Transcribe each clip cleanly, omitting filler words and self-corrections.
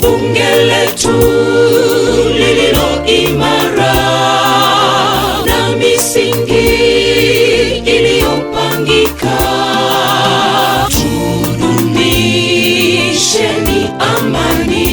bunge letu lililo imara na misingi iliyopangika. Tudumisheni amani.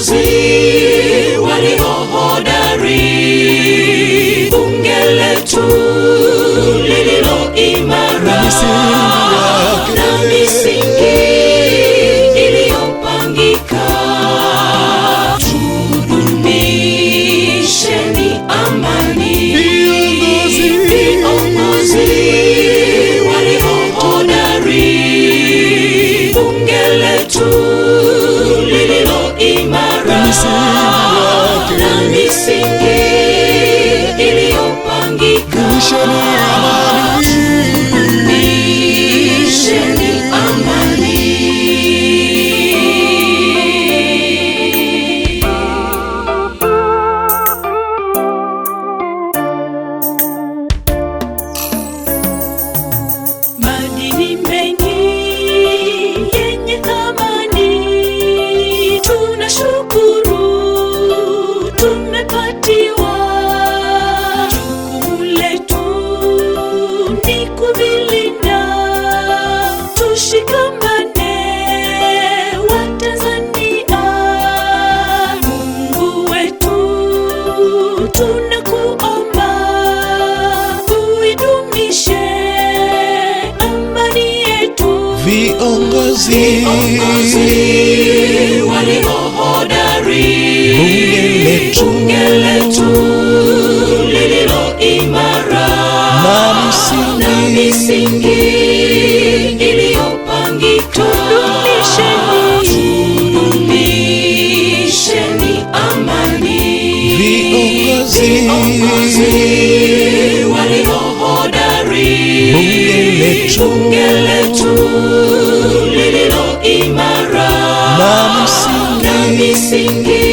Viongozi walio hodari, bunge letu lililo imara na misingi iliyopangika. Tudumisheni amani. Viongozi walio hodari, bunge letu lililo imara na misingi iliyopangika. Dumisheni amani. Madini mengi yenye thamani, tunashukuru tumepatiwa. Jukumu letu ni kuvilinda, tushikamane Watanzania. Mungu wetu tunakuomba, uidumishe amani yetu. Viongozi walio hodari, bunge letu lililo imara na misingi iliyopangika. Tudumisheni amani. Viongozi walio hodari, bunge letu lililo imara na misingi